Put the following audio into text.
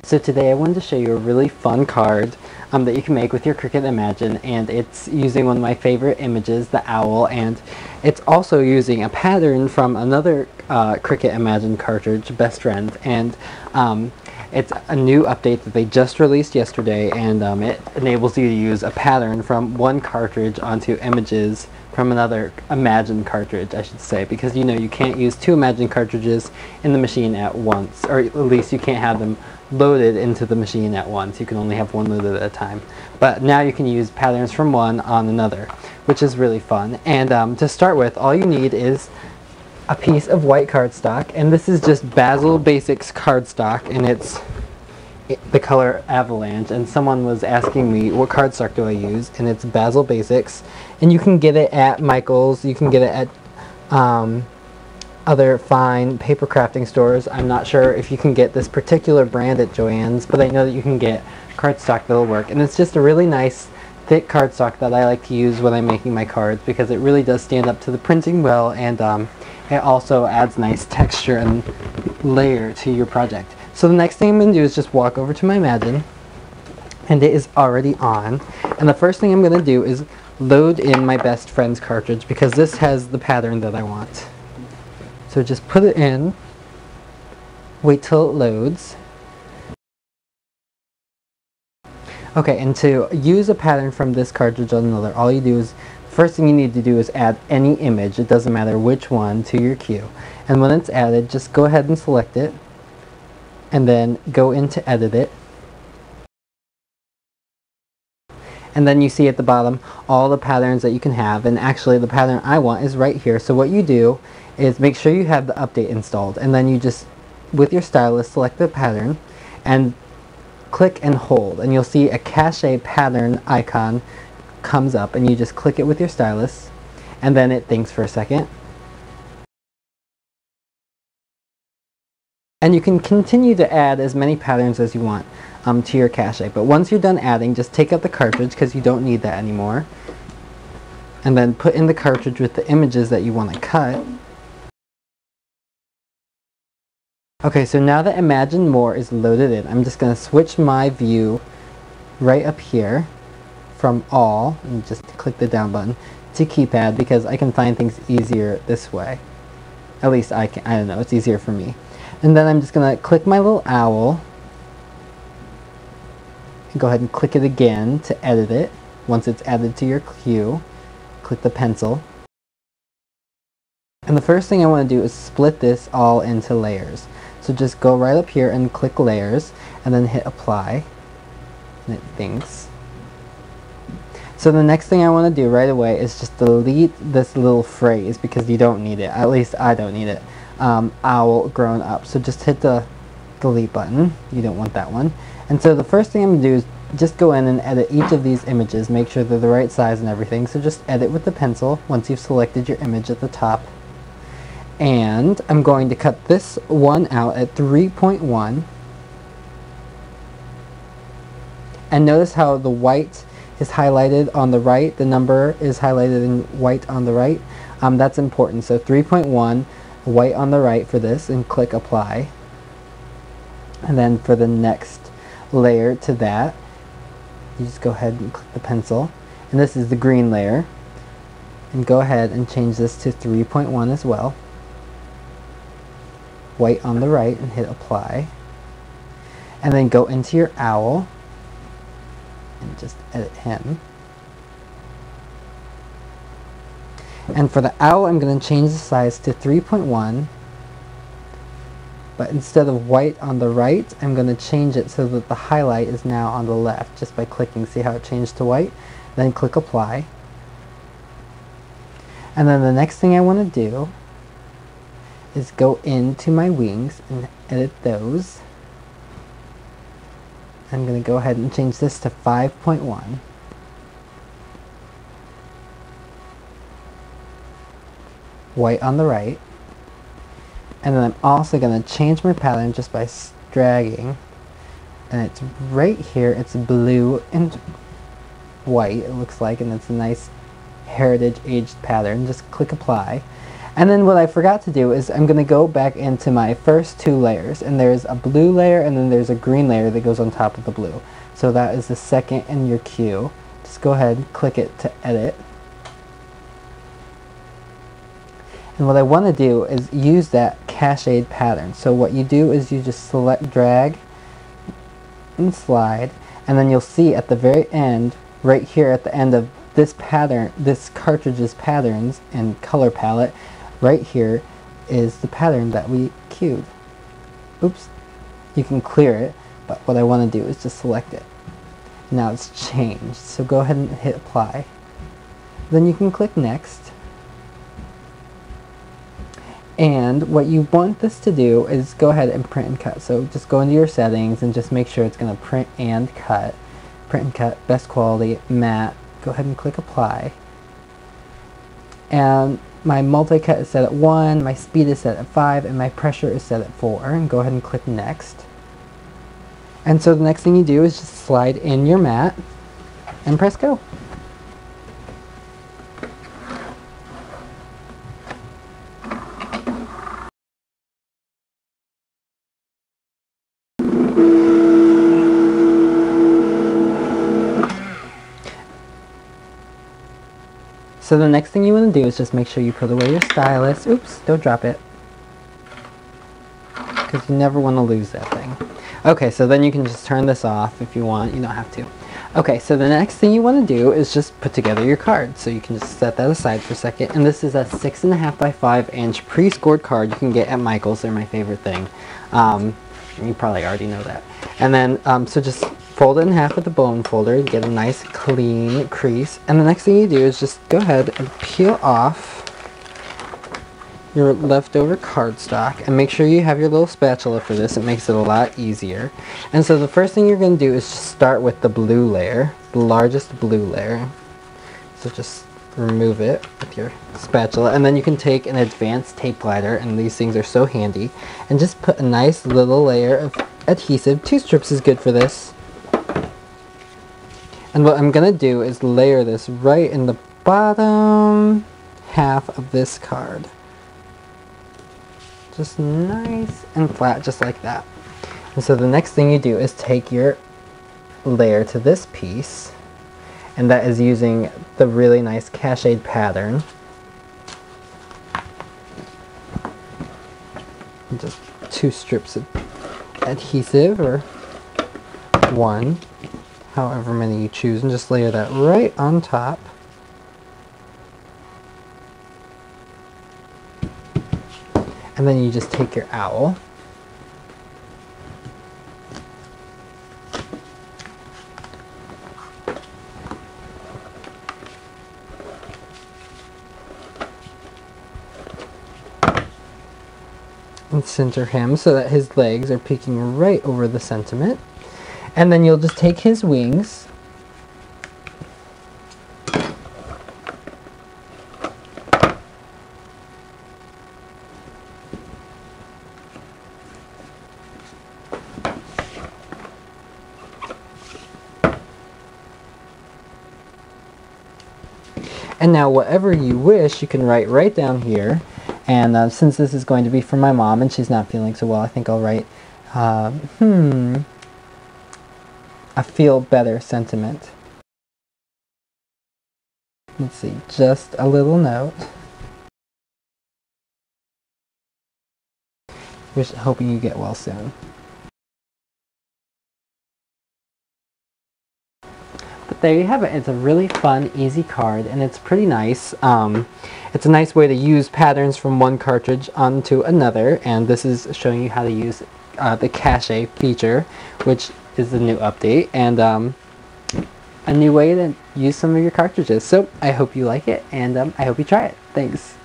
So today I wanted to show you a really fun card that you can make with your Cricut Imagine, and it's using one of my favorite images, the owl, and it's also using a pattern from another Cricut Imagine cartridge, Best Friend, and it's a new update that they just released yesterday, and it enables you to use a pattern from one cartridge onto images from another Imagine cartridge, I should say, because you know you can't use two Imagine cartridges in the machine at once, or at least you can't have them loaded into the machine at once. You can only have one loaded at a time. But now you can use patterns from one on another, which is really fun. And to start with, all you need is a piece of white cardstock, and this is just Basil Basics cardstock, and it's the color Avalanche, and someone was asking me what cardstock do I use, and it's Basil Basics, and you can get it at Michael's, you can get it at other fine paper crafting stores. I'm not sure if you can get this particular brand at Joann's, but I know that you can get cardstock that'll work, and it's just a really nice thick cardstock that I like to use when I'm making my cards because it really does stand up to the printing well, and it also adds nice texture and layer to your project. So the next thing I'm going to do is just walk over to my Imagine, and it is already on, and the first thing I'm going to do is load in my Best Friends cartridge because this has the pattern that I want. So just put it in, wait till it loads. Okay, and to use a pattern from this cartridge on another, all you do is, first thing you need to do is add any image, it doesn't matter which one, to your queue. And when it's added, just go ahead and select it, and then go into edit it. And then you see at the bottom all the patterns that you can have, and actually the pattern I want is right here. So what you do is make sure you have the update installed, and then you just, with your stylus, select the pattern and click and hold, and you'll see a cache pattern icon comes up, and you just click it with your stylus, and then it thinks for a second. And you can continue to add as many patterns as you want to your cache, but once you're done adding, just take out the cartridge because you don't need that anymore, and then put in the cartridge with the images that you want to cut. Okay, so now that Imagine More is loaded in, I'm just going to switch my view right up here from all, and just click the down button, to keypad because I can find things easier this way. At least I don't know, it's easier for me. And then I'm just going to click my little owl, and go ahead and click it again to edit it. Once it's added to your queue, click the pencil. And the first thing I want to do is split this all into layers. So just go right up here and click layers, and then hit apply, and it thinks. So the next thing I want to do right away is just delete this little phrase because you don't need it. At least I don't need it. Owl grown up. So just hit the delete button. You don't want that one. And so the first thing I'm going to do is just go in and edit each of these images, make sure they're the right size and everything. So just edit with the pencil once you've selected your image at the top. And I'm going to cut this one out at 3.1. And notice how the white is highlighted on the right, the number is highlighted in white on the right. That's important. So 3.1, white on the right for this, and click apply. And then for the next layer to that, you just go ahead and click the pencil. And this is the green layer. And go ahead and change this to 3.1 as well. White on the right, and hit apply. And then go into your owl and just edit him. And for the owl, I'm going to change the size to 3.1, but instead of white on the right, I'm going to change it so that the highlight is now on the left, just by clicking. See how it changed to white? Then click apply. And then the next thing I want to do is go into my wings and edit those. I'm going to go ahead and change this to 5.1. White on the right. And then I'm also going to change my pattern just by dragging. And it's right here, it's blue and white, it looks like, and it's a nice heritage aged pattern. Just click apply. And then what I forgot to do is I'm going to go back into my first two layers, and there's a blue layer and then there's a green layer that goes on top of the blue. So that is the second in your queue. Just go ahead and click it to edit. And what I want to do is use that cached pattern. So what you do is you just select, drag, and slide, and then you'll see at the very end, right here at the end of this pattern, this cartridge's patterns and color palette, right here is the pattern that we queued. Oops. You can clear it, but what I want to do is just select it. Now it's changed, so go ahead and hit apply. Then you can click next. And what you want this to do is go ahead and print and cut. So just go into your settings and just make sure it's going to print and cut. Print and cut, best quality, matte. Go ahead and click apply. And my multi-cut is set at 1, my speed is set at 5, and my pressure is set at 4. And go ahead and click next. And so the next thing you do is just slide in your mat and press go. So the next thing you want to do is just make sure you put away your stylus. Oops, don't drop it. Because you never want to lose that thing. Okay, so then you can just turn this off if you want. You don't have to. Okay, so the next thing you want to do is just put together your card. So you can just set that aside for a second. And this is a 6.5 by 5 inch pre-scored card you can get at Michael's. They're my favorite thing. You probably already know that. And then, so just fold it in half with the bone folder. You get a nice clean crease. And the next thing you do is just go ahead and peel off your leftover cardstock, and make sure you have your little spatula for this. It makes it a lot easier. And so the first thing you're going to do is just start with the blue layer, the largest blue layer. So just remove it with your spatula, and then you can take an advanced tape glider, and these things are so handy, and just put a nice little layer of adhesive. 2 strips is good for this. And what I'm going to do is layer this right in the bottom half of this card. Just nice and flat, just like that. And so the next thing you do is take your layer to this piece, and that is using the really nice cached pattern. And just 2 strips of adhesive, or 1, however many you choose, and just layer that right on top. And then you just take your owl, and center him so that his legs are peeking right over the sentiment. And then you'll just take his wings and now whatever you wish you can write right down here. And since this is going to be for my mom and she's not feeling so well, I think I'll write a feel better sentiment. Let's see, just a little note. Hoping you get well soon. But there you have it. It's a really fun, easy card, and it's pretty nice. It's a nice way to use patterns from one cartridge onto another, and this is showing you how to use the cache feature, which is the new update, and a new way to use some of your cartridges. So I hope you like it, and I hope you try it. Thanks.